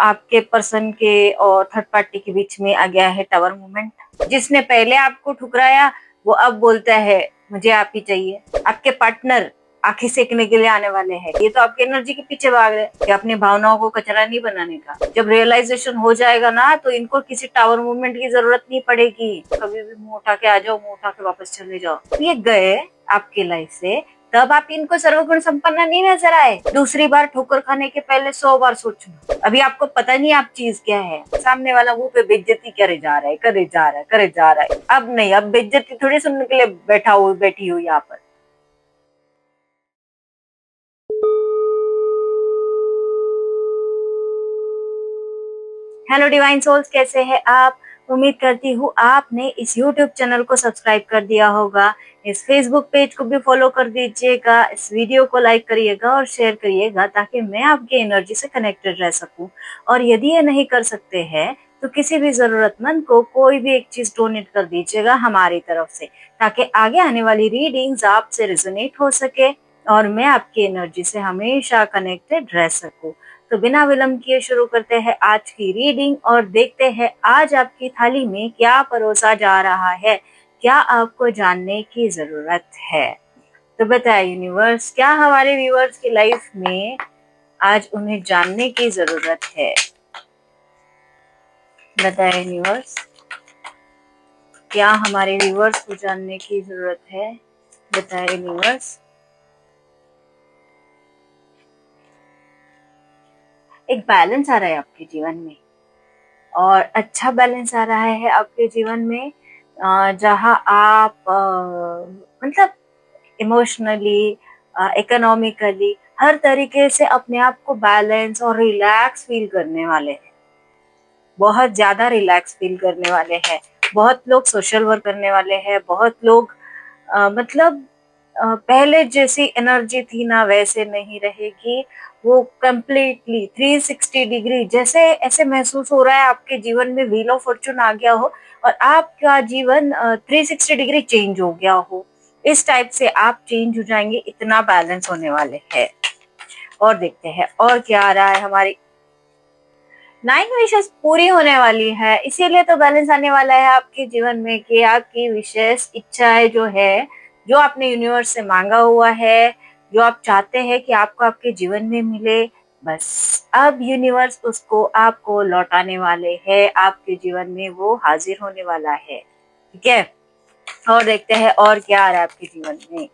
आपके पर्सन के और थर्ड पार्टी के बीच में आ गया है टावर मूवमेंट। जिसने पहले आपको ठुकराया वो अब बोलता है मुझे आप ही चाहिए। आपके पार्टनर आंखें सेकने के लिए आने वाले हैं। ये तो आपकी एनर्जी के पीछे भाग रहे हैं कि अपनी भावनाओं को कचरा नहीं बनाने का। जब रियलाइजेशन हो जाएगा ना तो इनको किसी टावर मूवमेंट की जरूरत नहीं पड़ेगी। कभी भी मुंह उठा के आ जाओ, मुंह उठा के वापस चले जाओ। ये गए आपकी लाइफ से तब आप इनको सर्वगुण संपन्न नहीं नजर आए। दूसरी बार ठोकर खाने के पहले 100 बार सोचना। अभी आपको पता नहीं आप चीज क्या है। सामने वाला मुंह पे बेइज्जती करे जा रहा है, करे जा रहा है, करे जा रहा है। अब नहीं, अब बेइज्जती थोड़ी सुनने के लिए बैठी हुई यहाँ पर। हेलो डिवाइन सोल्स, कैसे हैं आप? उम्मीद करती हूँ आपने इस YouTube चैनल को सब्सक्राइब कर दिया होगा। इस Facebook पेज को भी फॉलो कर दीजिएगा। इस वीडियो को लाइक करिएगा और शेयर करिएगा ताकि मैं आपकी एनर्जी से कनेक्टेड रह सकूं। और यदि ये नहीं कर सकते हैं तो किसी भी जरूरतमंद को कोई भी एक चीज डोनेट कर दीजिएगा हमारी तरफ से, ताकि आगे आने वाली रीडिंग्स आपसे रेजोनेट हो सके और मैं आपकी एनर्जी से हमेशा कनेक्टेड रह सकूं। तो बिना विलंब किए शुरू करते हैं आज की रीडिंग और देखते हैं आज आपकी थाली में क्या परोसा जा रहा है, क्या आपको जानने की जरूरत है। तो बताए यूनिवर्स, क्या हमारे व्यूअर्स की लाइफ में आज उन्हें जानने की जरूरत है? बताए यूनिवर्स, क्या हमारे व्यूअर्स को जानने की जरूरत है? बताए यूनिवर्स। एक बैलेंस आ रहा है आपके जीवन में और अच्छा बैलेंस आ रहा है आपके जीवन में, जहां आप मतलब इमोशनली, इकोनॉमिकली, हर तरीके से अपने आप को बैलेंस और रिलैक्स फील करने वाले हैं। बहुत ज्यादा रिलैक्स फील करने वाले हैं। बहुत लोग सोशल वर्क करने वाले हैं। बहुत लोग मतलब पहले जैसी एनर्जी थी ना वैसे नहीं रहेगी। वो कंप्लीटली 360 डिग्री जैसे ऐसे महसूस हो रहा है आपके जीवन में व्हील ऑफ फॉर्चून आ गया हो और आपका जीवन 360 डिग्री चेंज हो गया हो। इस टाइप से आप चेंज हो जाएंगे, इतना बैलेंस होने वाले हैं। और देखते हैं और क्या आ रहा है। हमारी 9 विशेष पूरी होने वाली है, इसीलिए तो बैलेंस आने वाला है आपके जीवन में कि आपकी विशेष इच्छाएं जो है, जो आपने यूनिवर्स से मांगा हुआ है, जो आप चाहते हैं कि आपको आपके जीवन में मिले, बस अब यूनिवर्स उसको आपको लौटाने वाले हैं। आपके जीवन में वो हाजिर होने वाला है। ठीक है, और देखते हैं और क्या आ रहा है आपके जीवन में।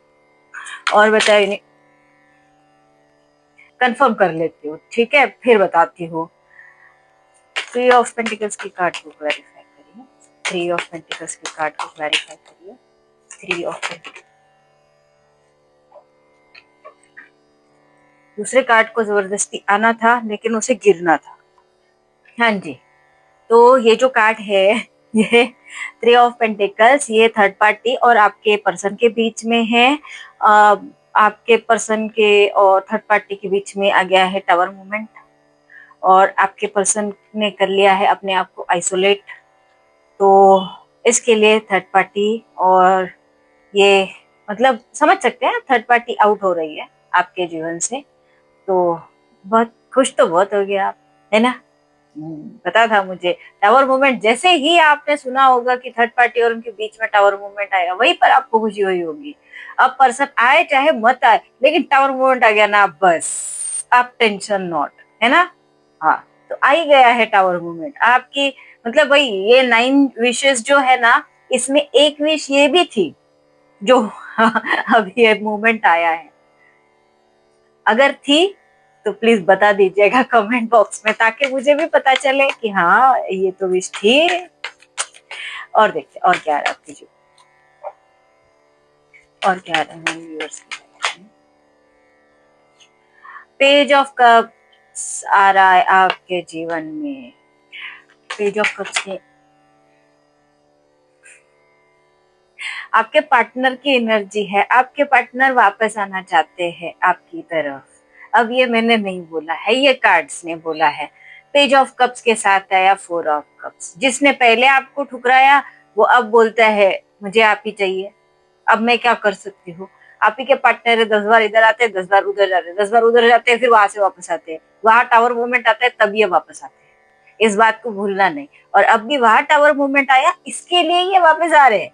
और बताइए, कंफर्म कर लेती हूँ, ठीक है, फिर बताती हूँ। 3 ऑफ पेंटिकल्स की कार्ड को क्लैरिफाई करिए। 3 ऑफ पेंटिकल्स की कार्ड को क्लैरिफाई करिए। 3 ऑफ पेंटिकल्स। दूसरे कार्ड को जबरदस्ती आना था लेकिन उसे गिरना था। हाँ जी, तो ये जो कार्ड है ये 3 ऑफ पेंटिकल्स, ये थर्ड पार्टी और आपके पर्सन के बीच में है। आपके पर्सन के और थर्ड पार्टी के बीच में आ गया है टावर मूवमेंट और आपके पर्सन ने कर लिया है अपने आप को आइसोलेट। तो इसके लिए थर्ड पार्टी और ये मतलब समझ सकते हैं थर्ड पार्टी आउट हो रही है आपके जीवन से। तो बहुत खुश तो बहुत हो गया आप, है ना? पता था मुझे। टावर मूवमेंट जैसे ही आपने सुना होगा कि थर्ड पार्टी और उनके बीच में टावर मूवमेंट आएगा, वहीं पर आपको खुशी हुई होगी। अब पर्सन आए चाहे मत आए, लेकिन टावर मूवमेंट आ गया ना, बस आप टेंशन नॉट, है ना? हाँ, तो आ ही गया है टावर मूवमेंट आपकी। मतलब भाई ये 9 विशेष जो है ना, इसमें एक विश ये भी थी जो अभी ये मूवमेंट आया है। अगर थी तो प्लीज बता दीजिएगा कमेंट बॉक्स में, ताकि मुझे भी पता चले कि हाँ ये तो विश थी। और देखते और क्या आ रहा है आपकी जीवन, और क्या आ रहा है हमारे व्यूअर्स की। पेज ऑफ कप्स आ रहा है आपके जीवन में। पेज ऑफ कप्स के आपके पार्टनर की एनर्जी है। आपके पार्टनर वापस आना चाहते हैं आपकी तरफ। अब ये मैंने नहीं बोला है, ये कार्ड्स ने बोला है। पेज ऑफ कप्स के साथ आया 4 ऑफ कप्स। जिसने पहले आपको ठुकराया वो अब बोलता है मुझे आप ही चाहिए। अब मैं क्या कर सकती हूँ? आप ही के पार्टनर है, 10 बार इधर आते हैं, 10 बार उधर जाते हैं, 10 बार उधर जाते हैं, फिर वहां से वापस आते हैं, वहां टावर मूवमेंट आता है तब ये वापस आते हैं। इस बात को भूलना नहीं। और अब भी वहां टावर मूवमेंट आया, इसके लिए ये वापस आ रहे हैं,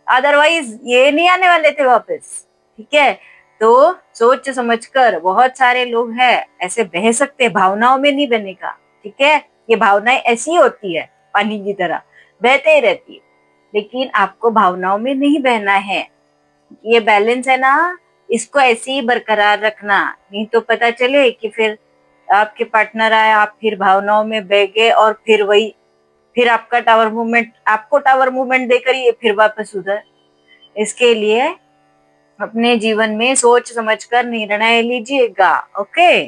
अदरवाइज ये नहीं आने वाले थे वापस। ठीक है, तो सोच समझकर, बहुत सारे लोग हैं ऐसे बह सकते हैं, भावनाओं में नहीं बहने का। ठीक है, ये भावनाएं ऐसी होती है, पानी की तरह बहते ही रहती है, लेकिन आपको भावनाओं में नहीं बहना है। ये बैलेंस है ना, इसको ऐसे ही बरकरार रखना, नहीं तो पता चले कि फिर आपके पार्टनर आए, आप फिर भावनाओं में बह गए, और फिर वही, फिर आपका टावर मूवमेंट, आपको टावर मूवमेंट देकर ये फिर वापस उधर। इसके लिए अपने जीवन में सोच समझकर निर्णय लीजिएगा। ओके,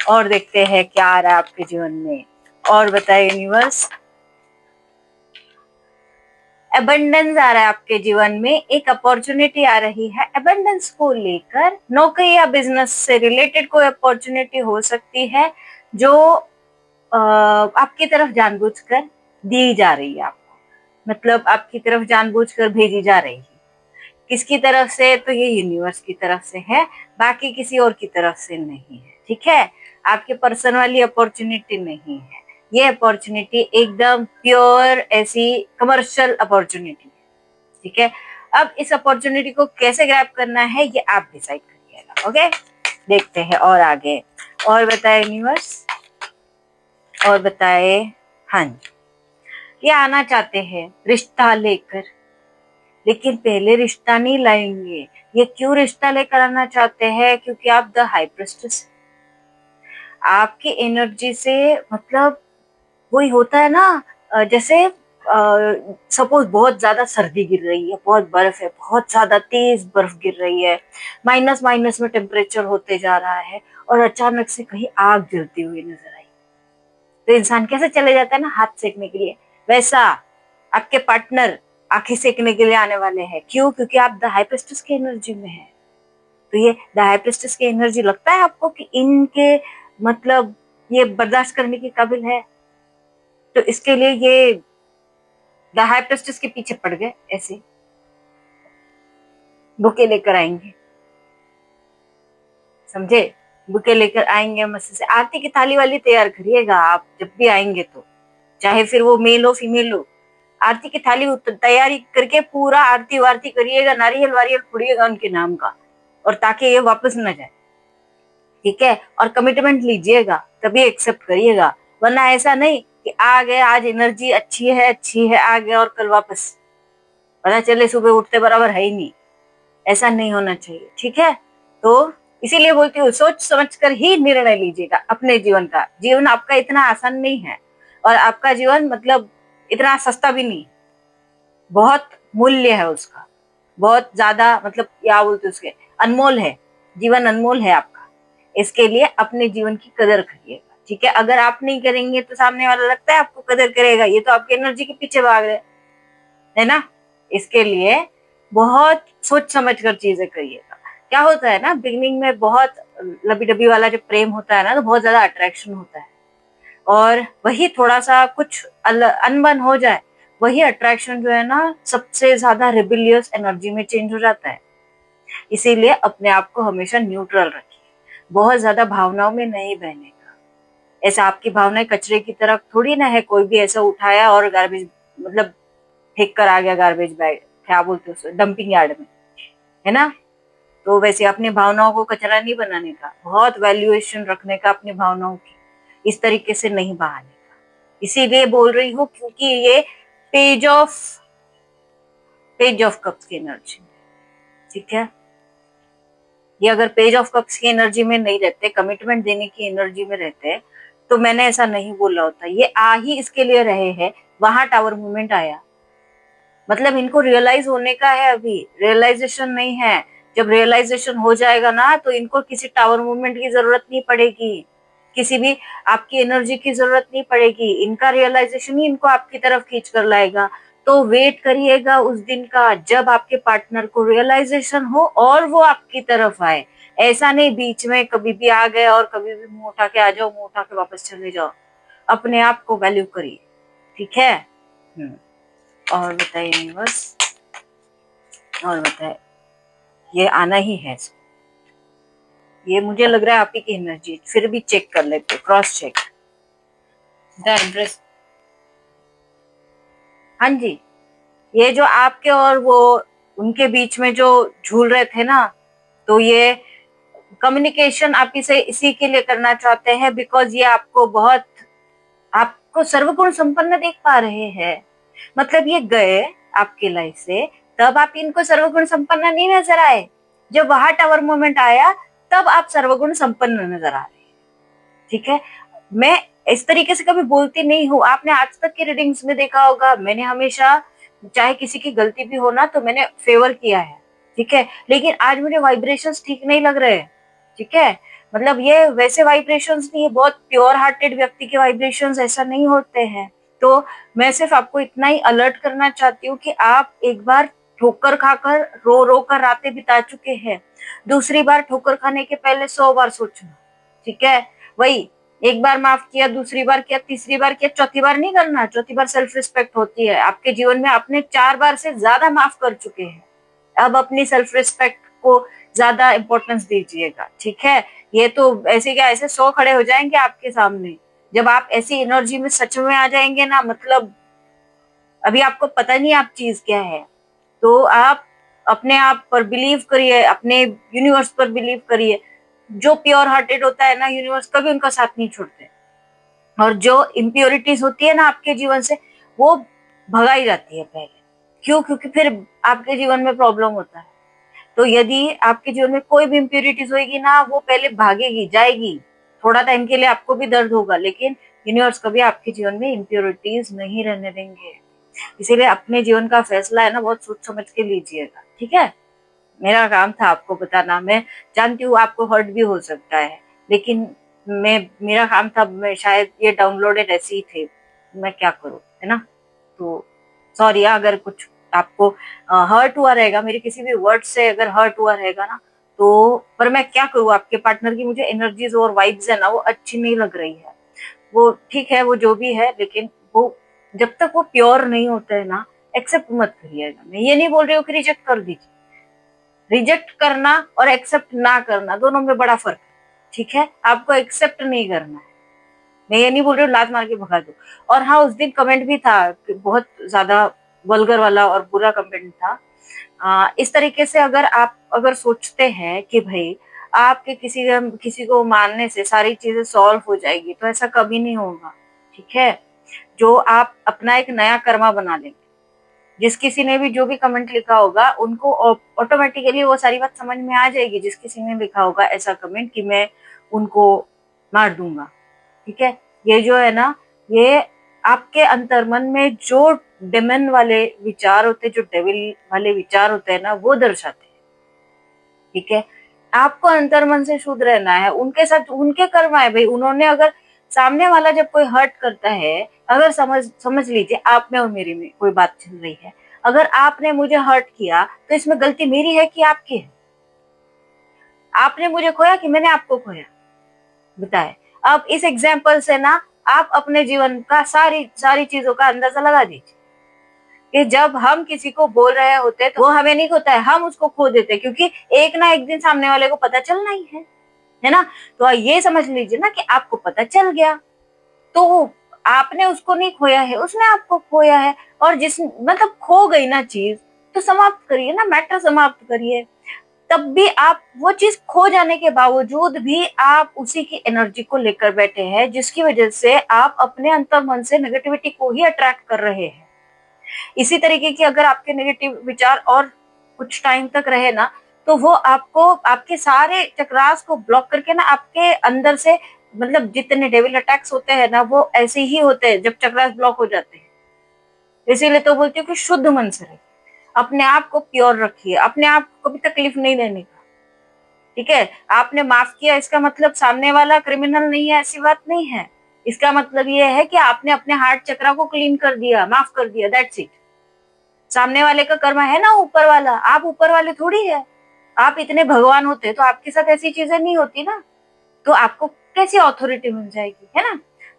और देखते हैं क्या आ रहा है आपके जीवन में, और बताइए यूनिवर्स। अबंडेंस आ रहा है आपके जीवन में, एक अपॉर्चुनिटी आ रही है अबंडेंस को लेकर, नौकरी या बिजनेस से रिलेटेड कोई अपॉर्चुनिटी हो सकती है जो आपकी तरफ जानबूझकर दी जा रही है आपको, मतलब आपकी तरफ जानबूझकर भेजी जा रही है। किसकी तरफ से? तो ये यूनिवर्स की तरफ से है, बाकी किसी और की तरफ से नहीं है। ठीक है, आपके पर्सन वाली अपॉर्चुनिटी नहीं है, ये अपॉर्चुनिटी एकदम प्योर ऐसी कमर्शियल अपॉर्चुनिटी है। ठीक है, अब इस अपॉर्चुनिटी को कैसे ग्रैब करना है ये आप डिसाइड करिएगा। ओके, देखते हैं और आगे, और बताए यूनिवर्स, और बताए। हाँ जी, ये आना चाहते हैं रिश्ता लेकर, लेकिन पहले रिश्ता नहीं लाएंगे। ये क्यों रिश्ता लेकर आना चाहते हैं? क्योंकि आप द हाई प्रिस्टेस, आपकी एनर्जी से, मतलब वही होता है ना, जैसे सपोज बहुत ज्यादा सर्दी गिर रही है, बहुत बर्फ है, बहुत ज्यादा तेज बर्फ गिर रही है, माइनस माइनस में टेम्परेचर होते जा रहा है, और अचानक से कहीं आग जलती हुई नजर आई, तो इंसान कैसे चले जाता है ना हाथ सेकने के लिए, वैसा आपके पार्टनर आंखें सेकने के लिए आने वाले हैं। क्यों? क्योंकि आप द हाई प्रिस्टेस की एनर्जी में है। तो ये द हाई प्रिस्टेस की एनर्जी लगता है आपको कि इनके, मतलब ये बर्दाश्त करने के काबिल है, तो इसके लिए ये द हाई प्रिस्टेस के पीछे पड़ गए, ऐसे बुके लेकर आएंगे, समझे? बुके लेकर आएंगे, मस्त से आरती की थाली वाली तैयार करिएगा आप जब भी आएंगे, तो चाहे फिर वो मेल हो फीमेल हो, आरती की थाली तैयारी करके पूरा आरती वारती करिएगा, नारियल वारियल फोड़िएगा उनके नाम का, और ताकि ये वापस न जाए। ठीक है, और कमिटमेंट लीजिएगा, तभी एक्सेप्ट करिएगा, वरना ऐसा नहीं कि आ गए, आज एनर्जी अच्छी है, आ गए और कल वापस पता चले सुबह उठते बराबर है ही नहीं। ऐसा नहीं होना चाहिए। ठीक है, तो इसीलिए बोलती हूँ, सोच समझकर ही निर्णय लीजिएगा अपने जीवन का। जीवन आपका इतना आसान नहीं है, और आपका जीवन मतलब इतना सस्ता भी नहीं, बहुत मूल्य है उसका, बहुत ज्यादा, मतलब क्या बोलते उसके, अनमोल है, जीवन अनमोल है आपका। इसके लिए अपने जीवन की कदर करिएगा। ठीक है, अगर आप नहीं करेंगे तो सामने वाला लगता है आपको कदर करेगा, ये तो आपकी एनर्जी के पीछे भाग रहे है ना। इसके लिए बहुत सोच समझ कर चीजें करिएगा। क्या होता है ना, बिगनिंग में बहुत लबी डबी वाला जो प्रेम होता है ना, तो बहुत ज्यादा अट्रैक्शन होता है, और वही थोड़ा सा कुछ अनबन हो जाए, वही अट्रैक्शन जो है ना सबसे ज्यादा रिबिलियस एनर्जी में चेंज हो जाता है। इसीलिए अपने आप को हमेशा न्यूट्रल रखिए, बहुत ज्यादा भावनाओं में नहीं बहने का। ऐसा आपकी भावनाएं कचरे की तरफ थोड़ी ना है, कोई भी ऐसा उठाया और गार्बेज, मतलब फेंक कर आ गया गार्बेज बैग, क्या बोलते हैं डंपिंग यार्ड में, है ना। तो वैसे अपनी भावनाओं को कचरा नहीं बनाने का, बहुत वैल्यूएशन रखने का अपनी भावनाओं की, इस तरीके से नहीं बहाने का। इसीलिए बोल रही हूँ क्योंकि ये पेज ऑफ कप्स की एनर्जी, ठीक है, ये अगर पेज ऑफ कप्स की एनर्जी में नहीं रहते, कमिटमेंट देने की एनर्जी में रहते, तो मैंने ऐसा नहीं बोला होता। ये आ ही इसके लिए रहे हैं, वहां टावर मूवमेंट आया, मतलब इनको रियलाइज होने का है, अभी रियलाइजेशन नहीं है। जब रियलाइजेशन हो जाएगा ना, तो इनको किसी टावर मूवमेंट की जरूरत नहीं पड़ेगी, किसी भी आपकी एनर्जी की जरूरत नहीं पड़ेगी, इनका रियलाइजेशन ही इनको आपकी तरफ खींच कर लाएगा। तो वेट करिएगा उस दिन का जब आपके पार्टनर को रियलाइजेशन हो और वो आपकी तरफ आए। ऐसा नहीं बीच में कभी भी आ गए और कभी भी मुंह उठा के आ जाओ, मुंह उठा के वापस चले जाओ। अपने आप को वैल्यू करिए, ठीक है। और बताइए यूनिवर्स, और बताए। ये आना ही है। ये मुझे लग रहा है आप ही की एनर्जी, फिर भी चेक कर लेते, क्रॉस चेक द इंटरेस्ट। हाँ जी, ये जो आपके और वो उनके बीच में जो झूल रहे थे ना, तो ये कम्युनिकेशन आप इसे इसी के लिए करना चाहते हैं बिकॉज ये आपको बहुत, आपको सर्वगुण संपन्न देख पा रहे हैं। मतलब ये गए आपकी लाइफ से, तब आप इनको सर्वगुण संपन्न नहीं नजर आए, जब वहां टावर मोमेंट आया तब आप सर्वगुण संपन्न नजर आ रहे हैं। ठीक है, मैं इस तरीके से कभी बोलती नहीं हूँ, आपने आज तक की रीडिंग्स में देखा होगा, मैंने हमेशा चाहे किसी की गलती भी हो ना तो मैंने फेवर किया है। ठीक है, लेकिन आज मुझे वाइब्रेशंस ठीक नहीं लग रहे हैं। ठीक है, मतलब ये वैसे वाइब्रेशंस नहीं है, बहुत प्योर हार्टेड व्यक्ति के वाइब्रेशंस ऐसा नहीं होते हैं। तो मैं सिर्फ आपको इतना ही अलर्ट करना चाहती हूँ कि आप एक बार ठोकर खाकर रो रो कर रातें बिता चुके हैं, दूसरी बार ठोकर खाने के पहले 100 बार सोचना। ठीक है, वही एक बार माफ किया, दूसरी बार किया, तीसरी बार किया, चौथी बार नहीं करना। चौथी बार सेल्फ रिस्पेक्ट होती है आपके जीवन में, आपने 4 बार से ज्यादा माफ कर चुके हैं, अब अपनी सेल्फ रिस्पेक्ट को ज्यादा इंपॉर्टेंस दीजिएगा। ठीक है, ये तो ऐसे क्या ऐसे 100 खड़े हो जाएंगे आपके सामने, जब आप ऐसी एनर्जी में सच में आ जाएंगे ना, मतलब अभी आपको पता नहीं आप चीज क्या है। तो आप अपने आप पर बिलीव करिए, अपने यूनिवर्स पर बिलीव करिए। जो प्योर हार्टेड होता है ना, यूनिवर्स कभी उनका साथ नहीं छोड़ते, और जो इम्प्योरिटीज होती है ना आपके जीवन से, वो भगाई जाती है पहले। क्यों? क्योंकि फिर आपके जीवन में प्रॉब्लम होता है। तो यदि आपके जीवन में कोई भी इम्प्योरिटीज होगी ना, वो पहले भागेगी, जाएगी। थोड़ा टाइम के लिए आपको भी दर्द होगा, लेकिन यूनिवर्स कभी आपके जीवन में इम्प्योरिटीज नहीं रहने देंगे। इसीलिए अपने जीवन का फैसला है ना, बहुत सोच समझ के लीजिएगा। ठीक है, मेरा काम था आपको बताना। मैं जानती हूँ आपको हर्ट भी हो सकता है, लेकिन मैं, मेरा काम था, मैं शायद ये डाउनलोडेड ऐसे ही थे, मैं क्या करूँ, है ना। तो सॉरी अगर कुछ आपको हर्ट हुआ रहेगा, मेरे किसी भी वर्ड से अगर हर्ट हुआ रहेगा ना, तो पर मैं क्या करूँ, आपके पार्टनर की मुझे एनर्जीज और वाइब्स है ना, वो अच्छी नहीं लग रही है। वो ठीक है, वो जो भी है, लेकिन वो जब तक वो प्योर नहीं होता है ना, एक्सेप्ट मत करिएगा। मैं ये नहीं बोल रही हूँ कि रिजेक्ट कर दीजिए, रिजेक्ट करना और एक्सेप्ट ना करना दोनों में बड़ा फर्क है। ठीक है, आपको एक्सेप्ट नहीं करना है, मैं ये नहीं बोल रही हूँ लात मार के भगा दो। और हाँ, उस दिन कमेंट भी था, बहुत ज्यादा वल्गर वाला और बुरा कमेंट था। इस तरीके से अगर आप अगर सोचते हैं कि भाई आपके किसी को मानने से सारी चीजें सॉल्व हो जाएगी, तो ऐसा कभी नहीं होगा। ठीक है, जो आप अपना एक नया कर्मा बना लेंगे, जिस किसी ने भी जो भी कमेंट लिखा होगा, उनको ऑटोमेटिकली वो सारी बात समझ में आ जाएगी। जिस किसी ने लिखा होगा ऐसा कमेंट कि मैं उनको मार दूंगा, ठीक है, ये जो है ना, ये आपके अंतर्मन में जो डेमन वाले विचार होते, जो डेविल वाले विचार होते हैं ना, वो दर्शाते हैं। ठीक है, आपको अंतर्मन से शुद्ध रहना है। उनके साथ उनके कर्म है भाई, उन्होंने अगर सामने वाला जब कोई हर्ट करता है, अगर समझ समझ लीजिए आप में और मेरे में कोई बात चल रही है, अगर आपने मुझे हर्ट किया तो इसमें गलती मेरी है कि आपकी है? आपने मुझे खोया कि मैंने आपको खोया, बताए। अब इस एग्जाम्पल से ना आप अपने जीवन का सारी सारी चीजों का अंदाजा लगा दीजिए कि जब हम किसी को बोल रहे होते हैं तो वो हमें नहीं खोता है, हम उसको खो देते हैं, क्योंकि एक ना एक दिन सामने वाले को पता चलना ही है ना। तो ये समझ लीजिए ना कि आपको पता चल गया, तो आपने उसको नहीं खोया है, उसने आपको खोया है। और जिस मतलब खो गई ना चीज, तो समाप्त करिए ना, मैटर समाप्त करिए। तब भी आप वो चीज खो जाने के बावजूद भी आप उसी की एनर्जी को लेकर बैठे हैं, जिसकी वजह से आप अपने अंतर्मन से नेगेटिविटी को ही अट्रैक्ट कर रहे हैं। इसी तरीके की अगर आपके नेगेटिव विचार और कुछ टाइम तक रहे ना, तो वो आपको आपके सारे चक्रास को ब्लॉक करके ना, आपके अंदर से, मतलब जितने डेविल अटैक्स होते हैं ना, वो ऐसे ही होते हैं जब चक्रास ब्लॉक हो जाते हैं। इसीलिए तो बोलती हूँ कि शुद्ध मन से रहिए, अपने आप को प्योर रखिए, अपने आप को भी तकलीफ नहीं देने का। ठीक है, आपने माफ किया इसका मतलब सामने वाला क्रिमिनल नहीं है, ऐसी बात नहीं है। इसका मतलब ये है कि आपने अपने हार्ट चक्रा को क्लीन कर दिया, माफ कर दिया, दैट्स इट। सामने वाले का कर्म है ना ऊपर वाला, आप ऊपर वाले थोड़ी है। आप इतने भगवान होते तो आपके साथ ऐसी चीजें नहीं होती ना, तो आपको कैसी अथॉरिटी मिल जाएगी, है ना।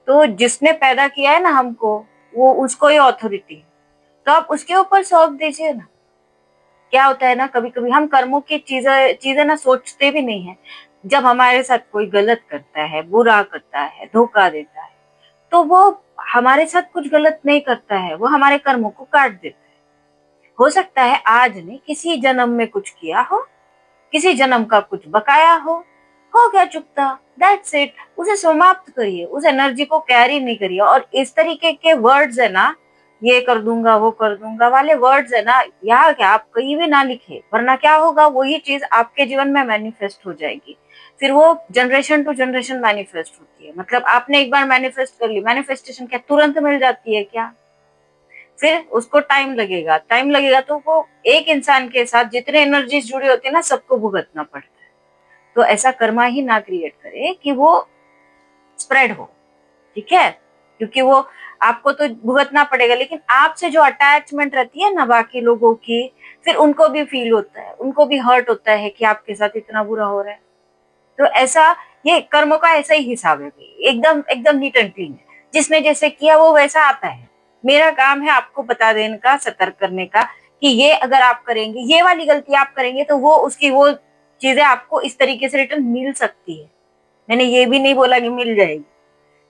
तो जिसने पैदा किया है ना हमको, वो उसको ही अथॉरिटी है, तो आप उसके ऊपर सौंप दीजिए ना। क्या होता है ना, कभी कभी हम कर्मों की चीजें चीजें ना सोचते भी नहीं है। जब हमारे साथ कोई गलत करता है, बुरा करता है, धोखा देता है, तो वो हमारे साथ कुछ गलत नहीं करता है, वो हमारे कर्मों को काट देता है। हो सकता है आज नहीं, किसी जन्म में कुछ किया हो, किसी जन्म का कुछ बकाया हो गया चुकता, दैट्स इट। उसे समाप्त करिए, उस एनर्जी को कैरी नहीं करिए। और इस तरीके के वर्ड्स है ना, ये कर दूंगा वो कर दूंगा वाले वर्ड्स है ना, यहाँ क्या आप कहीं भी ना लिखे, वरना क्या होगा, वही चीज आपके जीवन में मैनिफेस्ट हो जाएगी। फिर वो जनरेशन टू जनरेशन मैनिफेस्ट होती है। मतलब आपने एक बार मैनिफेस्ट कर ली, मैनिफेस्टेशन क्या तुरंत मिल जाती है क्या? फिर उसको टाइम लगेगा। तो वो एक इंसान के साथ जितने एनर्जीज जुड़ी होती है ना, सबको भुगतना पड़ता है। तो ऐसा कर्मा ही ना क्रिएट करे कि वो स्प्रेड हो, ठीक है? क्योंकि वो आपको तो भुगतना पड़ेगा, लेकिन आपसे जो अटैचमेंट रहती है ना बाकी लोगों की, फिर उनको भी फील होता है, उनको भी हर्ट होता है कि आपके साथ इतना बुरा हो रहा है। तो ऐसा, ये कर्मों का ऐसा ही हिसाब है भाई, एकदम एकदम नीट एंड क्लीन है। जिसने जैसे किया वो वैसा आता है। मेरा काम है आपको बता देने का, सतर्क करने का, कि ये अगर आप करेंगे, ये वाली गलती आप करेंगे, तो वो उसकी वो चीजें आपको इस तरीके से रिटर्न मिल सकती है। मैंने ये भी नहीं बोला कि मिल जाएगी,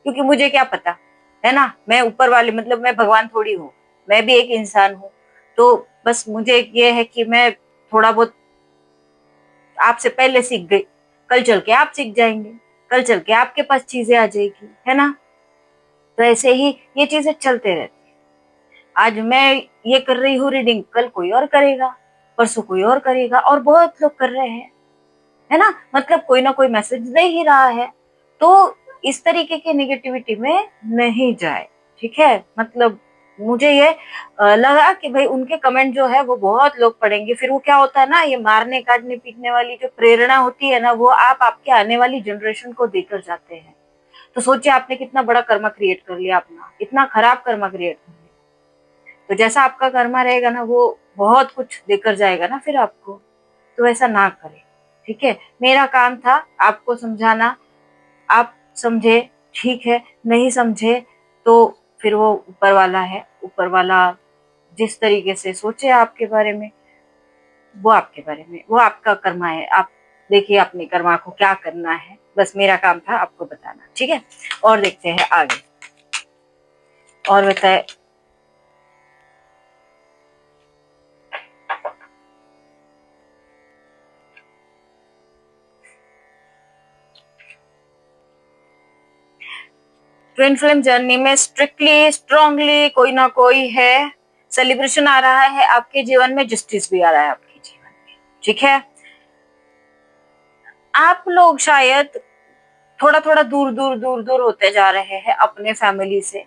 क्योंकि मुझे क्या पता, है ना? मैं ऊपर वाले, मतलब मैं भगवान थोड़ी हूँ, मैं भी एक इंसान हूँ। तो बस मुझे ये है कि मैं थोड़ा बहुत आपसे पहले सीख गई, कल चल के आप सीख जाएंगे, कल चल के आपके पास चीजें आ जाएगी, है ना? तो ऐसे ही ये चीजें चलते रहती। आज मैं ये कर रही हूँ रीडिंग, कल कोई और करेगा, परसों कोई और करेगा, और बहुत लोग कर रहे हैं, है ना? मतलब कोई ना कोई मैसेज दे ही रहा है। तो इस तरीके की नेगेटिविटी में नहीं जाए, ठीक है? मतलब मुझे ये लगा कि भाई उनके कमेंट जो है वो बहुत लोग पढ़ेंगे, फिर वो क्या होता है ना, ये मारने काटने पीटने वाली जो प्रेरणा होती है ना, वो आप आपके आने वाली जनरेशन को देकर जाते हैं। तो सोचिए आपने कितना बड़ा कर्मा क्रिएट कर लिया अपना, इतना खराब कर्मा क्रिएट कर लिया। तो जैसा आपका कर्मा रहेगा ना, वो बहुत कुछ देकर जाएगा ना फिर आपको। तो ऐसा ना करें, ठीक है? मेरा काम था आपको समझाना, आप समझे, ठीक है, नहीं समझे तो फिर वो ऊपर वाला है, ऊपर वाला जिस तरीके से सोचे आपके बारे में, वो आपके बारे में, वो आपका कर्मा है। आप देखिए अपने कर्मा को क्या करना है, बस मेरा काम था आपको बताना, ठीक है? और देखते हैं आगे, और बताए। ट्विन फ्लेम जर्नी में स्ट्रिक्टली स्ट्रांगली कोई ना कोई है, सेलिब्रेशन आ रहा है आपके जीवन में, जस्टिस भी आ रहा है आपके जीवन में, ठीक है? आप लोग शायद थोड़ा थोड़ा दूर दूर दूर दूर होते जा रहे हैं अपने फैमिली से,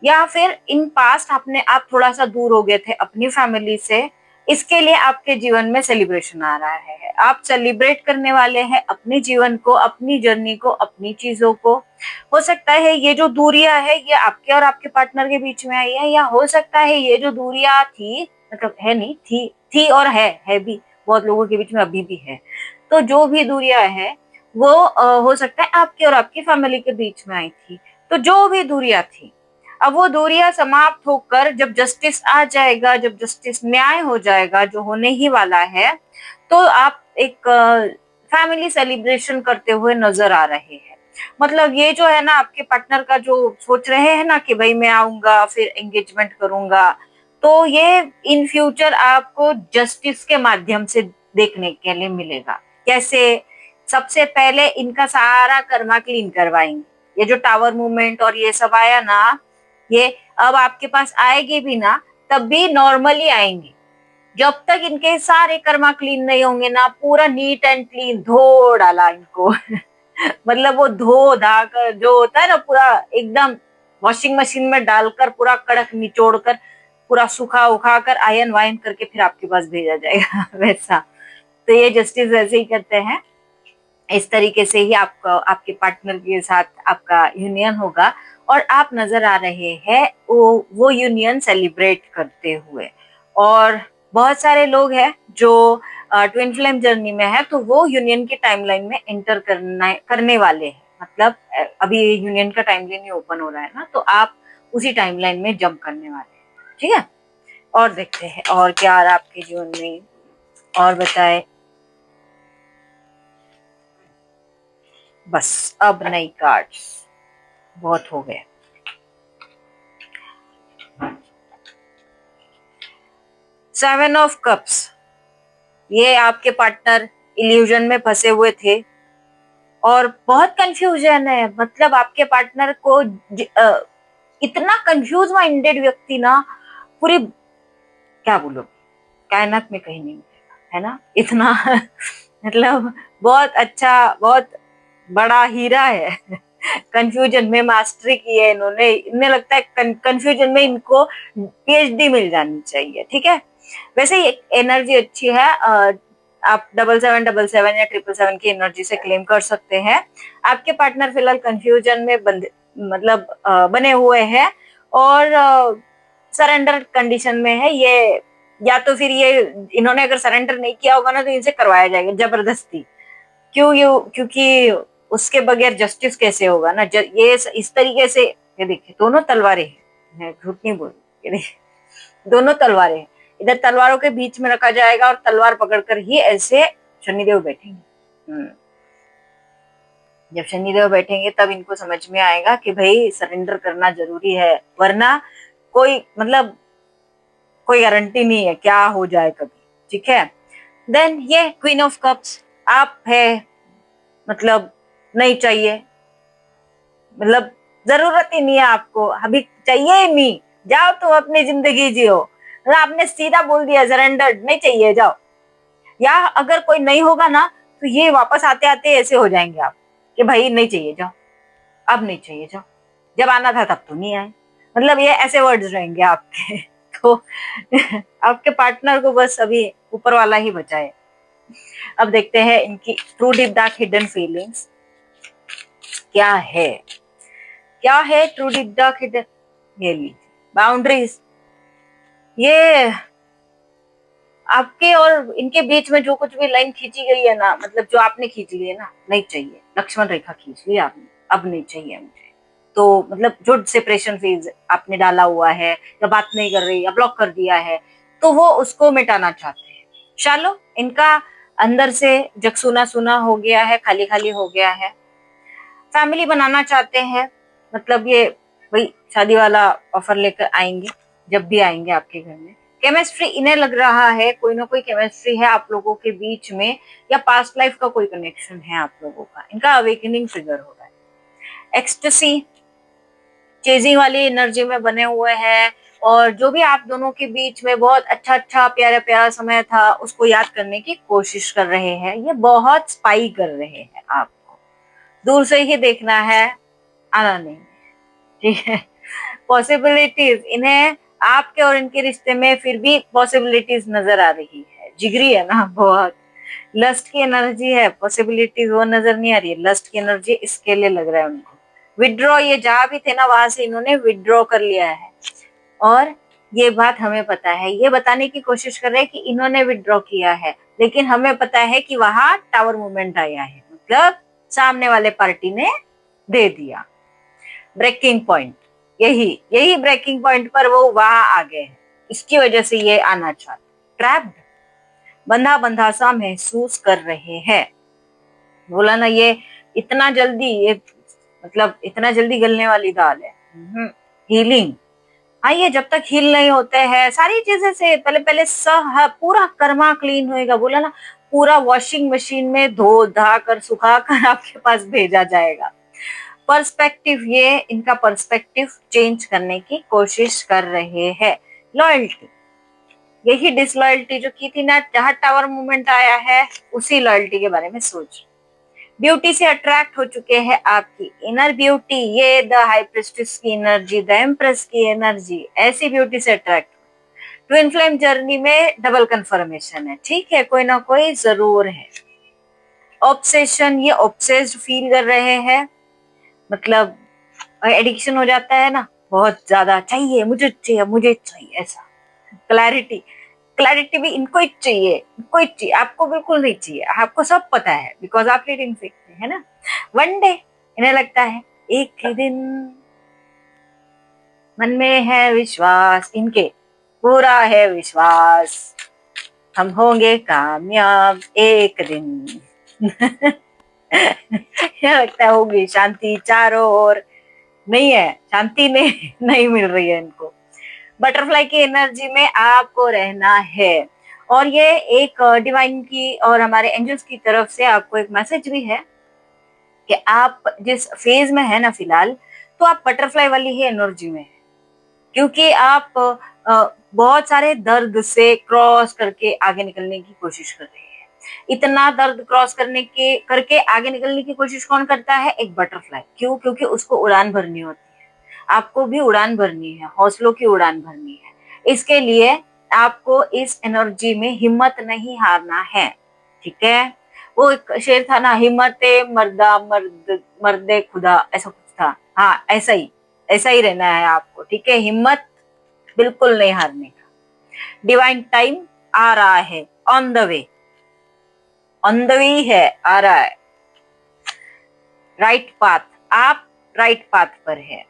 या फिर इन पास्ट अपने आप थोड़ा सा दूर हो गए थे अपनी फैमिली से। इसके लिए आपके जीवन में सेलिब्रेशन आ रहा है। आप सेलिब्रेट करने वाले हैं अपने जीवन को, अपनी जर्नी को, अपनी चीजों को। हो सकता है ये जो दूरियां है ये आपके और आपके पार्टनर के बीच में आई है, या हो सकता है ये जो दूरियां थी, मतलब है नहीं, थी और है भी, बहुत लोगों के बीच में अभी भी है। तो जो भी दूरियां है वो हो सकता है आपके और आपकी फैमिली के बीच में आई थी। तो जो भी दूरियां थी, अब वो दूरियां समाप्त होकर जब जस्टिस आ जाएगा, जब जस्टिस न्याय हो जाएगा, जो होने ही वाला है, तो आप एक फैमिली सेलिब्रेशन करते हुए नजर आ रहे हैं। मतलब ये जो है ना, आपके पार्टनर का जो सोच रहे हैं ना कि भाई मैं आऊंगा फिर एंगेजमेंट करूंगा, तो ये इन फ्यूचर आपको जस्टिस के माध्यम से देखने के लिए मिलेगा। कैसे? सबसे पहले इनका सारा कर्मा क्लीन करवाएंगे। ये जो टावर मूवमेंट और ये सब आया ना, ये अब आपके पास आएगी भी ना, तब भी नॉर्मली आएंगे। जब तक इनके सारे कर्मा क्लीन नहीं होंगे ना, पूरा नीट एंड क्लीन धो डाला इनको मतलब वो धो धा कर जो होता है ना, पूरा एकदम वॉशिंग मशीन में डालकर पूरा कड़क निचोड़ कर, पूरा सुखा उखा कर आयन वायन करके फिर आपके पास भेजा जाएगा वैसा। तो ये जस्टिस वैसे ही करते हैं। इस तरीके से ही आपका आपके पार्टनर के साथ आपका यूनियन होगा, और आप नजर आ रहे हैं वो यूनियन सेलिब्रेट करते हुए। और बहुत सारे लोग हैं जो ट्विन फ्लेम जर्नी में है, तो वो यूनियन की टाइमलाइन में एंटर करने वाले हैं। मतलब अभी यूनियन का टाइमलाइन ही ओपन हो रहा है ना, तो आप उसी टाइमलाइन में जंप करने वाले हैं, ठीक है? और देखते हैं और क्या आ रहा है आपके जीवन में। और बताए। बस अब नई कार्ड्स, बहुत हो गए। सेवन ऑफ कप्स, ये आपके पार्टनर इल्यूजन में फंसे हुए थे और बहुत कंफ्यूजन है। मतलब आपके पार्टनर को इतना कंफ्यूज माइंडेड व्यक्ति ना, पूरी क्या बोलो, कायनात में कहीं नहीं मिलेगा, है ना इतना। मतलब बहुत अच्छा, बहुत बड़ा हीरा है। कंफ्यूजन में मास्टरी की है इन्होंने। इन्हें लगता है कंफ्यूजन में इनको पीएचडी मिल जानी चाहिए। ठीक है, वैसे ये एनर्जी अच्छी है। आप 7777 या 777 की एनर्जी से क्लेम कर सकते हैं। आपके पार्टनर फिलहाल कंफ्यूजन में मतलब बने हुए हैं और सरेंडर कंडीशन में है ये। या तो फिर ये, इन्होंने अगर सरेंडर नहीं किया होगा ना तो इनसे करवाया जाएगा जबरदस्ती। क्योंकि उसके बगैर जस्टिस कैसे होगा ना। ये इस तरीके से, ये देखिए दोनों तलवारें हैं, मैं झूठ नहीं बोल रही, ये देखिए दोनों तलवारें हैं। इधर तलवारों के बीच में रखा जाएगा और तलवार पकड़कर ही ऐसे शनिदेव बैठेंगे। जब शनिदेव बैठेंगे तब इनको समझ में आएगा कि भाई सरेंडर करना जरूरी है, वरना कोई मतलब कोई गारंटी नहीं है क्या हो जाए कभी। ठीक है, देन ये क्वीन ऑफ कप्स आप है। मतलब नहीं चाहिए, मतलब जरूरत ही नहीं है आपको, अभी चाहिए ही नहीं, जाओ तुम अपनी जिंदगी जियो। मतलब आपने सीधा बोल दिया सरेंडर नहीं चाहिए, जाओ। या अगर कोई नहीं होगा ना तो ये वापस आते आते ऐसे हो जाएंगे आप कि भाई नहीं चाहिए जाओ, अब नहीं चाहिए जाओ, जब आना था तब तो नहीं आए। मतलब ये ऐसे वर्ड्स रहेंगे आपके। तो आपके पार्टनर को बस अभी ऊपर वाला ही बचाए। अब देखते हैं इनकी true deep dark hidden feelings क्या है। क्या है ट्रू डीप डार्क हिडन? ये लीजिए बाउंड्रीज। ये आपके और इनके बीच में जो कुछ भी लाइन खींची गई है ना, मतलब जो आपने खींच ली है ना, नहीं चाहिए। लक्ष्मण रेखा खींच ली आपने, अब नहीं चाहिए मुझे। तो मतलब जो सेपरेशन फेज आपने डाला हुआ है, या बात नहीं कर रही या ब्लॉक कर दिया है, तो वो उसको मिटाना चाहते हैं। चलो, इनका अंदर से जग सुना सुना हो गया है, खाली खाली हो गया है। फैमिली बनाना चाहते हैं, मतलब ये भाई शादी वाला ऑफर लेकर आएंगे जब भी आएंगे आपके घर में। केमिस्ट्री इन्हें लग रहा है, कोई ना कोई केमिस्ट्री है आप लोगों के बीच में, या पास्ट लाइफ का कोई कनेक्शन है आप लोगों का। इनका अवेकनिंग ट्रिगर हो रहा है। एक्सटेसी, चेजिंग वाली एनर्जी में बने हुए हैं, और जो भी आप दोनों के बीच में बहुत अच्छा अच्छा प्यारा प्यारा समय था उसको याद करने की कोशिश कर रहे हैं। ये बहुत स्पाई कर रहे हैं आपको, दूर से ही देखना है, आना नहीं। ठीक है, पॉसिबिलिटीज इन्हें आपके और इनके रिश्ते में फिर भी पॉसिबिलिटीज नजर आ रही है। जिगरी है ना बहुत, लस्ट की एनर्जी है, पॉसिबिलिटीज वो नजर नहीं आ रही है। लस्ट की एनर्जी इसके लिए लग रहा है उनको। विड्रॉ, ये जहां भी थे ना वहां से इन्होंने विड्रॉ कर लिया है, और ये बात हमें पता है। ये बताने की कोशिश कर रहे हैं कि इन्होंने विड्रॉ किया है, लेकिन हमें पता है कि वहां टावर मूवमेंट आया है, मतलब सामने वाले पार्टी ने दे दिया। ब्रेकिंग पॉइंट, यही यही ब्रेकिंग पॉइंट पर वो वहां आ गए हैं, इसकी वजह से ये आना चाहते। ट्रैप्ड, बंधा बंधा सा महसूस कर रहे हैं। बोला ना ये इतना जल्दी, ये मतलब इतना जल्दी गलने वाली दाल है। हीलिंग, हाँ ये जब तक हील नहीं होते हैं सारी चीजें से पहले पहले पूरा कर्मा क्लीन होएगा। बोला ना पूरा वॉशिंग मशीन में धो धा कर सुखा कर आपके पास भेजा जाएगा। पर्सपेक्टिव, ये इनका पर्सपेक्टिव चेंज करने की कोशिश कर रहे हैं। लॉयल्टी, यही डिसलॉयल्टी जो की थी ना, जहां टावर मूवमेंट आया है उसी लॉयल्टी के बारे में सोच। ब्यूटी से अट्रैक्ट हो चुके हैं आपकी इनर ब्यूटी, ये द हाई प्रिस्टेस की एनर्जी, द एम्प्रेस की एनर्जी, ऐसी ब्यूटी से अट्रैक्ट। ट्विन फ्लेम जर्नी में डबल कंफर्मेशन है। ठीक है, कोई ना कोई जरूर है। ऑब्सेशन, ये ऑब्सेस्ड फील कर रहे हैं, मतलब एडिक्शन हो जाता है ना, बहुत ज्यादा चाहिए, मुझे चाहिए मुझे चाहिए ऐसा। क्लैरिटी, क्लैरिटी भी इनको ही चाहिए, इनको ही चाहिए, आपको बिल्कुल नहीं चाहिए। आपको सब पता है बिकॉज आप रीडिंग सीखते हैं ना। वन डे, इन्हें लगता है एक दिन, मन में है विश्वास, इनके पूरा है विश्वास। हम होंगे कामयाब एक दिन। क्या लगता है होगी शांति चारों ओर? नहीं है, शांति नहीं मिल रही है इनको। बटरफ्लाई की एनर्जी में आपको रहना है। और ये एक डिवाइन की और हमारे एंजल्स की तरफ से आपको एक मैसेज भी है कि आप जिस फेज में है ना फिलहाल, तो आप बटरफ्लाई वाली ही एनर्जी में है, क्योंकि आप बहुत सारे दर्द से क्रॉस करके आगे निकलने की कोशिश कर रहे हैं। इतना दर्द क्रॉस करके आगे निकलने की कोशिश कौन करता है? एक बटरफ्लाई। क्यों? क्योंकि उसको उड़ान भरनी होती है। आपको भी उड़ान भरनी है, हौसलों की उड़ान भरनी है। इसके लिए आपको इस एनर्जी में हिम्मत नहीं हारना है, ठीक है? वो एक शेर था ना, हिम्मते मर्दा मर्दे खुदा, ऐसा कुछ था। हाँ, ऐसा ही रहना है आपको, ठीक है? हिम्मत बिल्कुल नहीं हारने का। डिवाइन टाइम आ रहा है, on the way, on the way है, आ रहा है। राइट पाथ, आप राइट पाथ पर है,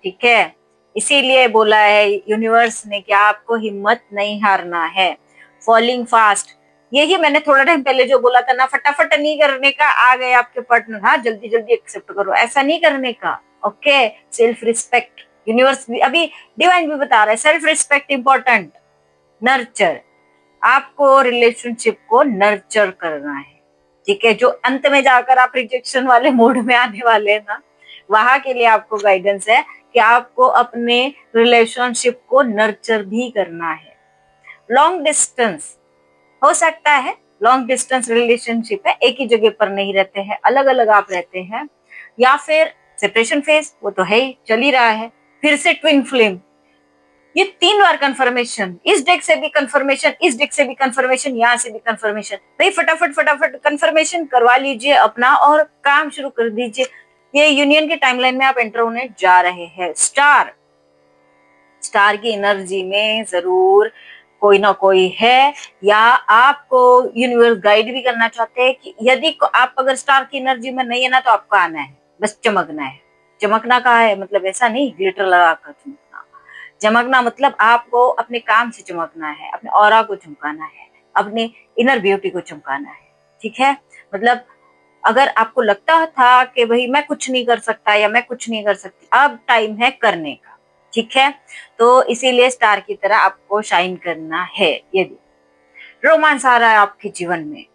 ठीक है? इसीलिए बोला है यूनिवर्स ने कि आपको हिम्मत नहीं हारना है। फॉलिंग फास्ट, यही मैंने थोड़ा टाइम पहले जो बोला था ना, फटाफट नहीं करने का। आ गए आपके पार्टनर, हाँ जल्दी जल्दी एक्सेप्ट करो, ऐसा नहीं करने का, ओके? सेल्फ रिस्पेक्ट, यूनिवर्स भी अभी, डिवाइन भी बता रहा है, सेल्फ रिस्पेक्ट इंपॉर्टेंट। नर्चर, आपको रिलेशनशिप को नर्चर करना है, ठीक है? जो अंत में जाकर आप रिजेक्शन वाले मोड में आने वाले हैं ना, वहां के लिए आपको गाइडेंस है कि आपको अपने रिलेशनशिप को नर्चर भी करना है। लॉन्ग डिस्टेंस हो सकता है, लॉन्ग डिस्टेंस रिलेशनशिप है, एक ही जगह पर नहीं रहते हैं, अलग अलग आप रहते हैं, या फिर सेपरेशन फेज, वो तो है ही, चल ही रहा है। फिर से ट्विन फ्लेम, ये 3 बार कंफर्मेशन, इस डेक से भी कंफर्मेशन, इस डेक से भी कंफर्मेशन, यहाँ से भी कंफर्मेशन। भाई फटाफट फटाफट कंफर्मेशन करवा लीजिए अपना और काम शुरू कर दीजिए। ये यूनियन के टाइमलाइन में आप एंटर होने जा रहे हैं। स्टार की एनर्जी में जरूर कोई ना कोई है, या आपको यूनिवर्स गाइड भी करना चाहते हैं कि यदि आप अगर स्टार की एनर्जी में नहीं है ना, तो आपको आना है, बस चमकना है। चमकना का है मतलब ऐसा नहीं ग्लिटर लगाकर चमकना। चमकना मतलब आपको अपने काम से चमकना है, अपने ऑरा को चमकाना है, अपने इनर ब्यूटी को चमकाना है, ठीक है? मतलब अगर आपको लगता था कि भाई मैं कुछ नहीं कर सकता या मैं कुछ नहीं कर सकती, अब टाइम है करने का, ठीक है? तो इसीलिए स्टार की तरह आपको शाइन करना है। यदि रोमांस आ रहा है आपके जीवन में,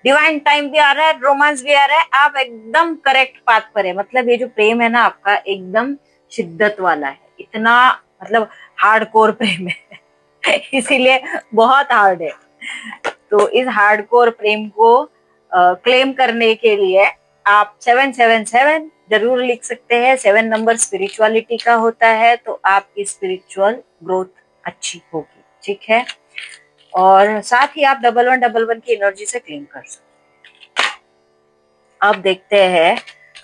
डिवाइन टाइम भी आ रहा है, रोमांस भी आ रहा है, आप एकदम करेक्ट पाथ पर है। मतलब ये जो प्रेम है ना आपका, एकदम शिद्दत वाला है, इतना मतलब हार्डकोर प्रेम है। इसीलिए बहुत हार्ड है। तो इस हार्डकोर प्रेम को क्लेम करने के लिए आप 777 जरूर लिख सकते हैं। 7 नंबर स्पिरिचुअलिटी का होता है, तो आपकी स्पिरिचुअल ग्रोथ अच्छी होगी, ठीक है? और साथ ही आप 1111 की एनर्जी से क्लेम कर सकते हैं। अब देखते हैं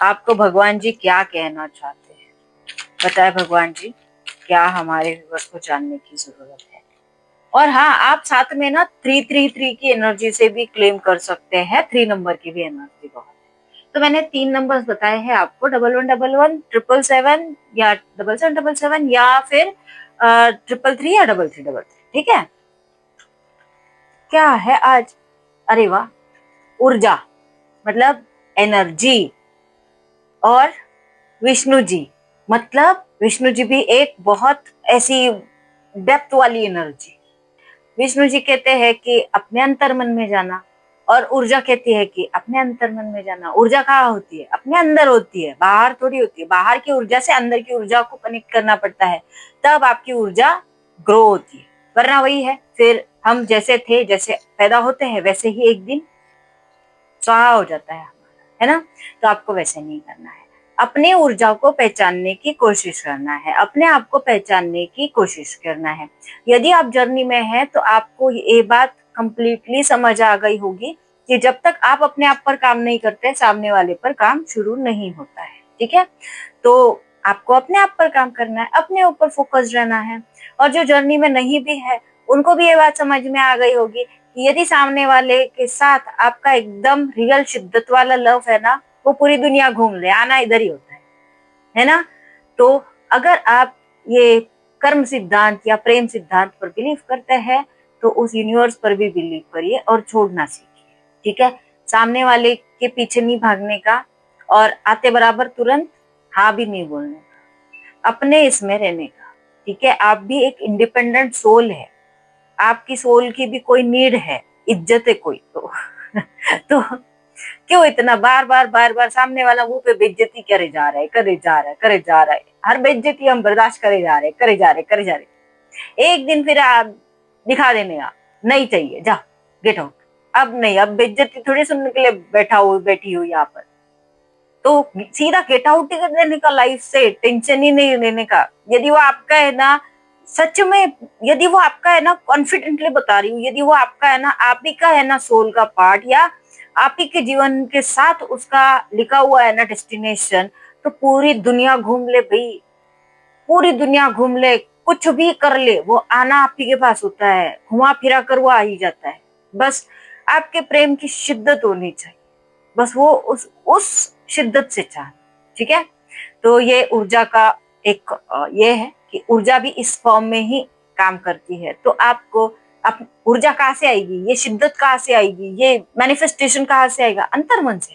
आपको भगवान जी क्या कहना चाहते हैं। बताए भगवान जी, क्या हमारे व्यूअर्स को जानने की जरूरत है? और हाँ, आप साथ में ना 333 की एनर्जी से भी क्लेम कर सकते हैं। 3 नंबर की भी एनर्जी बहुत है। तो मैंने 3 नंबर्स बताए हैं आपको, 1111, 777 या 7777 या फिर 333 या 3333, ठीक है? क्या है आज? अरे वाह, ऊर्जा, मतलब एनर्जी। और विष्णु जी, मतलब विष्णु जी भी एक बहुत ऐसी डेप्थ वाली एनर्जी। विष्णु जी कहते हैं कि अपने अंतर मन में जाना, और ऊर्जा कहती है कि अपने अंतर मन में जाना। ऊर्जा कहाँ होती है? अपने अंदर होती है, बाहर थोड़ी होती है। बाहर की ऊर्जा से अंदर की ऊर्जा को कनेक्ट करना पड़ता है, तब आपकी ऊर्जा ग्रो होती है। वरना वही है, फिर हम जैसे थे, जैसे पैदा होते हैं, वैसे ही एक दिन स्वाहा हो जाता है हमारा, है ना? तो आपको वैसे नहीं करना है। अपने ऊर्जा को पहचानने की कोशिश करना है, अपने आप को पहचानने की कोशिश करना है। यदि आप जर्नी में हैं तो आपको ये बात कंप्लीटली समझ आ गई होगी कि जब तक आप अपने आप पर काम नहीं करते, सामने वाले पर काम शुरू नहीं होता है, ठीक है? तो आपको अपने आप पर काम करना है, अपने ऊपर फोकस रहना है। और जो जर्नी में नहीं भी है, उनको भी ये बात समझ में आ गई होगी कि यदि सामने वाले के साथ आपका एकदम रियल शिद्दत वाला लव है ना, वो पूरी दुनिया घूम ले, आना इधर ही होता है ना? तो अगर आप ये कर्म सिद्धांत या प्रेम सिद्धांत पर बिलीव करते हैं, तो उस यूनिवर्स पर भी बिलीव करिए और छोड़ना सीखिए, ठीक है। सामने वाले के पीछे नहीं भागने का और आते बराबर तुरंत हाँ भी नहीं बोलने का, अपने इसमें रहने का, ठीक है। आप भी एक इंडिपेंडेंट सोल है, आपकी सोल की भी कोई नीड है, इज्जत है कोई तो क्यों इतना बार बार सामने वाला मुंह पे बेइज्जती करे जा रहा है, करे जा रहा है, करे जा रहा है, हर बेइज्जती हम बर्दाश्त करे जा रहे हैं, करे जा रहे, करे जा रहे। एक दिन फिर आप दिखा देने का नहीं चाहिए, जा गेट आउट, अब नहीं, अब बेइज्जती थोड़ी सुनने के लिए बैठी हुई यहाँ पर, तो सीधा गेट आउट ही कर देने का लाइफ से, टेंशन ही नहीं लेने का। यदि वो आपका है ना, सच में यदि वो आपका है ना, कॉन्फिडेंटली बता रही हूँ, यदि वो आपका है ना, आप ही का है ना सोल का पार्ट, या आप ही के जीवन के साथ उसका लिखा हुआ है ना डेस्टिनेशन, तो पूरी दुनिया घूम ले भाई, पूरी दुनिया घूम ले, कुछ भी कर ले, वो आना आप ही के पास होता है, घुमा फिरा कर वो आ ही जाता है। बस आपके प्रेम की शिद्दत होनी चाहिए, बस वो उस शिद्दत से चाहे, ठीक है। तो ये ऊर्जा का एक ये है कि ऊर्जा भी इस फॉर्म में ही काम करती है। तो आपको ऊर्जा कहाँ से आएगी, ये शिद्दत कहाँ से आएगी, ये मैनिफेस्टेशन कहाँ से आएगा, अंतर्मन से।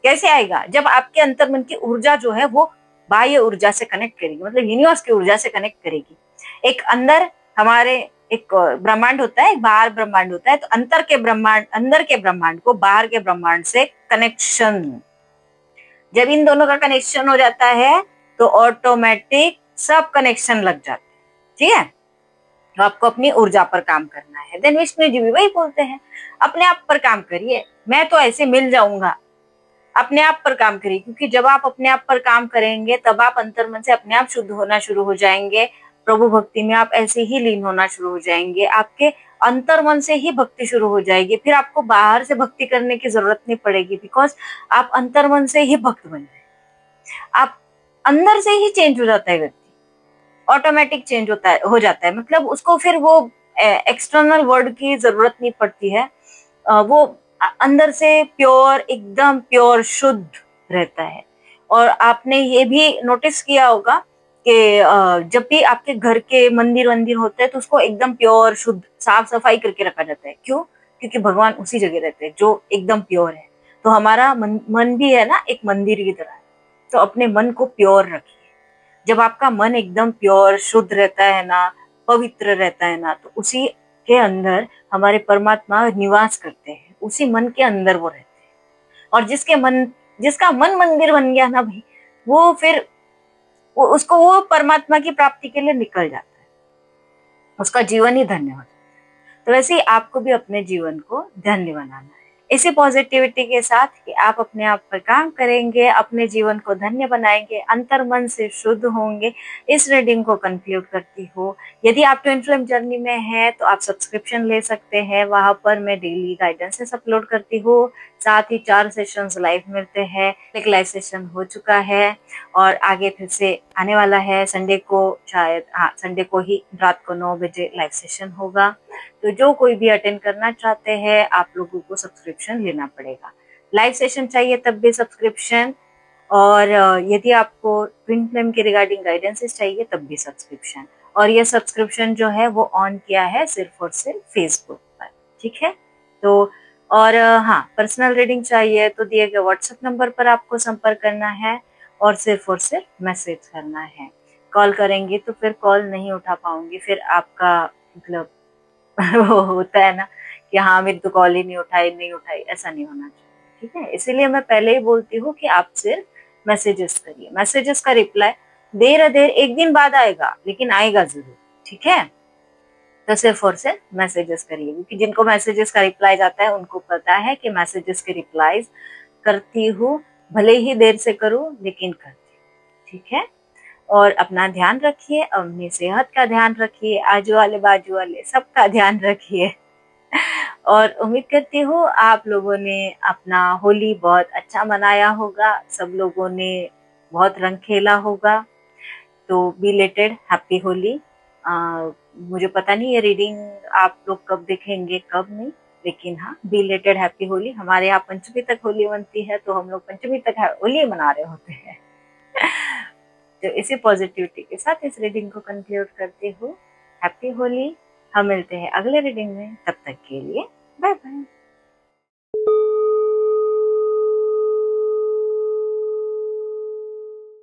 कैसे आएगा, जब आपके अंतर्मन की ऊर्जा जो है वो बाह्य ऊर्जा से कनेक्ट करेगी, मतलब यूनिवर्स की ऊर्जा से कनेक्ट करेगी। एक अंदर हमारे एक ब्रह्मांड होता है, एक बाहर ब्रह्मांड होता है, तो अंदर के ब्रह्मांड को बाहर के ब्रह्मांड से कनेक्शन, जब इन दोनों का कनेक्शन हो जाता है तो ऑटोमेटिक सब कनेक्शन लग जाते हैं, ठीक है। तो आपको अपनी ऊर्जा पर काम करना है। देन विष्णु जी भी वही बोलते हैं, अपने आप पर काम करिए, मैं तो ऐसे मिल जाऊंगा। अपने आप पर काम करिए, क्योंकि जब आप अपने आप पर काम करेंगे तब आप अंतर्मन से अपने आप शुद्ध होना शुरू हो जाएंगे, प्रभु भक्ति में आप ऐसे ही लीन होना शुरू हो जाएंगे, आपके अंतर्मन से ही भक्ति शुरू हो जाएगी, फिर आपको बाहर से भक्ति करने की जरूरत नहीं पड़ेगी, बिकॉज आप अंतर्मन से ही भक्त बन जाए, आप अंदर से ही चेंज हो जाता है व्यक्ति, ऑटोमेटिक चेंज होता है, हो जाता है, मतलब उसको फिर वो एक्सटर्नल वर्ड की जरूरत नहीं पड़ती है, वो अंदर से प्योर, एकदम प्योर शुद्ध रहता है। और आपने ये भी नोटिस किया होगा कि जब भी आपके घर के मंदिर वंदिर होते हैं तो उसको एकदम प्योर शुद्ध साफ सफाई करके रखा जाता है, क्यों? क्योंकि भगवान उसी जगह रहते हैं जो एकदम प्योर है। तो हमारा मन भी है ना एक मंदिर की तरह, तो अपने मन को प्योर रखिए। जब आपका मन एकदम प्योर शुद्ध रहता है ना, पवित्र रहता है ना, तो उसी के अंदर हमारे परमात्मा निवास करते हैं, उसी मन के अंदर वो रहते हैं। और जिसका मन मंदिर बन गया ना भाई, वो फिर वो परमात्मा की प्राप्ति के लिए निकल जाता है, उसका जीवन ही धन्य हो जाता है। तो वैसे ही आपको भी अपने जीवन को धन्य बनाना है, इसी पॉजिटिविटी के साथ कि आप अपने आप पर काम करेंगे, अपने जीवन को धन्य बनाएंगे, अंतर्मन से शुद्ध होंगे। इस रीडिंग को कंक्लूड करती हूँ। यदि आप ट्विन फ्लेम जर्नी में हैं तो आप सब्सक्रिप्शन ले सकते हैं, वहां पर मैं डेली गाइडेंसेस अपलोड करती हूँ, साथ ही 4 सेशंस लाइव मिलते हैं। एक लाइव सेशन हो चुका है और आगे फिर से आने वाला है, संडे को, शायद हाँ संडे को ही रात को 9 बजे लाइव सेशन होगा। तो जो कोई भी अटेंड करना चाहते हैं आप लोगों को सब्सक्रिप्शन लेना पड़ेगा। लाइव सेशन चाहिए तब भी सब्सक्रिप्शन, और यदि आपको ट्विन फ्लेम के रिगार्डिंग गाइडेंसेस चाहिए तब भी सब्सक्रिप्शन। और ये सब्सक्रिप्शन जो है वो ऑन किया है सिर्फ और सिर्फ फेसबुक पर, ठीक है। तो और हाँ, पर्सनल रीडिंग चाहिए तो दिए गए व्हाट्सएप नंबर पर आपको संपर्क करना है और सिर्फ मैसेज करना है। कॉल करेंगे तो फिर कॉल नहीं उठा पाऊंगी, फिर आपका मतलब वो होता है ना कि हाँ मेरी तो कॉल ही नहीं उठाई, ऐसा नहीं होना चाहिए, ठीक है। इसीलिए मैं पहले ही बोलती हूँ कि आप सिर्फ मैसेजेस करिए, मैसेजेस का रिप्लाई देर एक दिन बाद आएगा लेकिन आएगा जरूर, ठीक है। तो सिर्फ मैसेजेस करिए, क्योंकि जिनको मैसेजेस का रिप्लाई जाता है उनको पता है कि मैसेजेस के रिप्लाईज करती हूँ, भले ही देर से करूँ लेकिन करती हूँ, ठीक है। और अपना ध्यान रखिए, अपनी सेहत का ध्यान रखिए, आजू वाले बाजू वाले सबका ध्यान रखिए। और उम्मीद करती हूँ आप लोगों ने अपना होली बहुत अच्छा मनाया होगा, सब लोगों ने बहुत रंग खेला होगा। तो बिलेटेड हैप्पी होली। मुझे पता नहीं ये रीडिंग आप लोग कब देखेंगे कब नहीं, लेकिन हाँ बिलेटेड हैप्पी होली। हमारे यहाँ पंचमी तक होली बनती है तो हम लोग पंचमी तक होली मना रहे होते हैं। तो इसी पॉजिटिविटी के साथ इस रीडिंग को कंक्लूड करती हूँ। हैप्पी होली, हम मिलते हैं अगले रीडिंग में, तब तक के लिए बाय बाय।